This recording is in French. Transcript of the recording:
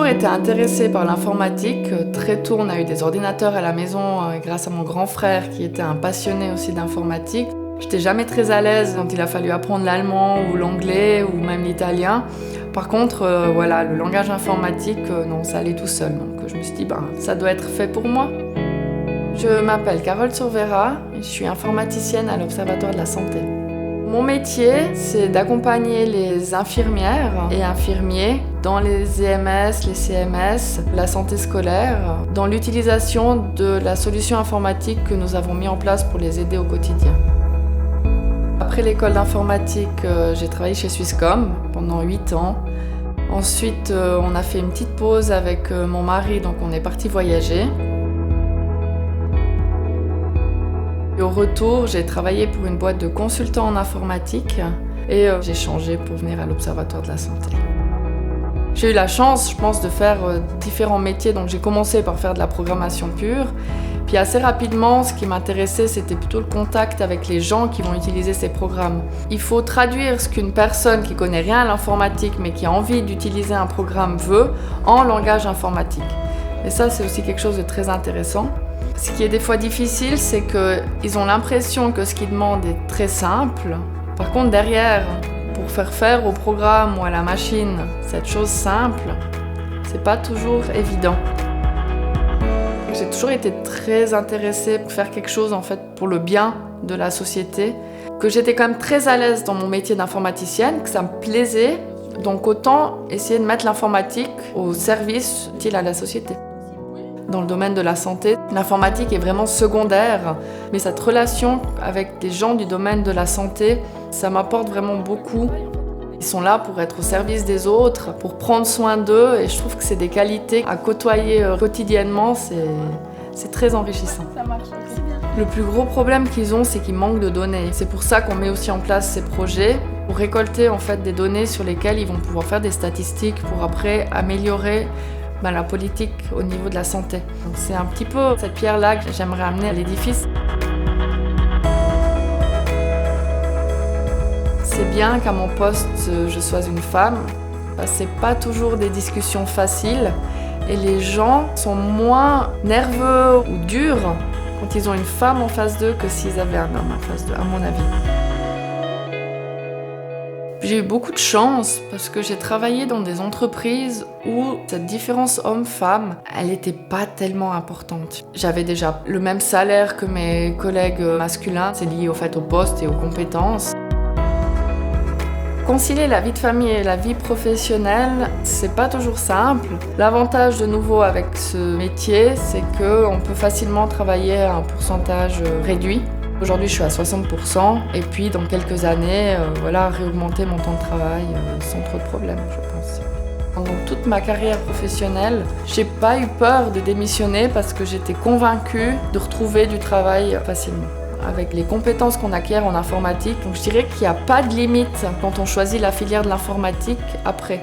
été intéressée par l'informatique. Très tôt, on a eu des ordinateurs à la maison grâce à mon grand frère qui était un passionné aussi d'informatique. J'étais jamais très à l'aise quand il a fallu apprendre l'allemand ou l'anglais ou même l'italien. Par contre, le langage informatique, non, ça allait tout seul. Donc je me suis dit, ça doit être fait pour moi. Je m'appelle Carole Survera et je suis informaticienne à l'Observatoire de la santé. Mon métier, c'est d'accompagner les infirmières et infirmiers dans les EMS, les CMS, la santé scolaire, dans l'utilisation de la solution informatique que nous avons mis en place pour les aider au quotidien. Après l'école d'informatique, j'ai travaillé chez Swisscom pendant 8 ans. Ensuite, on a fait une petite pause avec mon mari, donc on est parti voyager. Et au retour, j'ai travaillé pour une boîte de consultants en informatique et j'ai changé pour venir à l'Observatoire de la santé. J'ai eu la chance, je pense, de faire différents métiers. Donc j'ai commencé par faire de la programmation pure. Puis assez rapidement, ce qui m'intéressait, c'était plutôt le contact avec les gens qui vont utiliser ces programmes. Il faut traduire ce qu'une personne qui connaît rien à l'informatique mais qui a envie d'utiliser un programme veut en langage informatique. Et ça, c'est aussi quelque chose de très intéressant. Ce qui est des fois difficile, c'est qu'ils ont l'impression que ce qu'ils demandent est très simple. Par contre, derrière, pour faire au programme ou à la machine cette chose simple, c'est pas toujours évident. J'ai toujours été très intéressée pour faire quelque chose en fait pour le bien de la société, que j'étais quand même très à l'aise dans mon métier d'informaticienne, que ça me plaisait, donc autant essayer de mettre l'informatique au service utile à la société. Dans le domaine de la santé, l'informatique est vraiment secondaire, mais cette relation avec des gens du domaine de la santé, ça m'apporte vraiment beaucoup. Ils sont là pour être au service des autres, pour prendre soin d'eux, et je trouve que c'est des qualités à côtoyer quotidiennement, c'est très enrichissant. Le plus gros problème qu'ils ont, c'est qu'ils manquent de données. C'est pour ça qu'on met aussi en place ces projets, pour récolter en fait des données sur lesquelles ils vont pouvoir faire des statistiques pour après améliorer la politique au niveau de la santé. Donc c'est un petit peu cette pierre-là que j'aimerais amener à l'édifice. C'est bien qu'à mon poste, je sois une femme. C'est pas toujours des discussions faciles et les gens sont moins nerveux ou durs quand ils ont une femme en face d'eux que s'ils avaient un homme en face d'eux, à mon avis. J'ai eu beaucoup de chance parce que j'ai travaillé dans des entreprises où cette différence homme-femme, elle n'était pas tellement importante. J'avais déjà le même salaire que mes collègues masculins, c'est lié au fait au poste et aux compétences. Concilier la vie de famille et la vie professionnelle, c'est pas toujours simple. L'avantage de nouveau avec ce métier, c'est qu'on peut facilement travailler à un pourcentage réduit. Aujourd'hui, je suis à 60% et puis dans quelques années, réaugmenter mon temps de travail sans trop de problèmes, je pense. Pendant toute ma carrière professionnelle, j'ai pas eu peur de démissionner parce que j'étais convaincue de retrouver du travail facilement. Avec les compétences qu'on acquiert en informatique, donc je dirais qu'il n'y a pas de limite quand on choisit la filière de l'informatique après.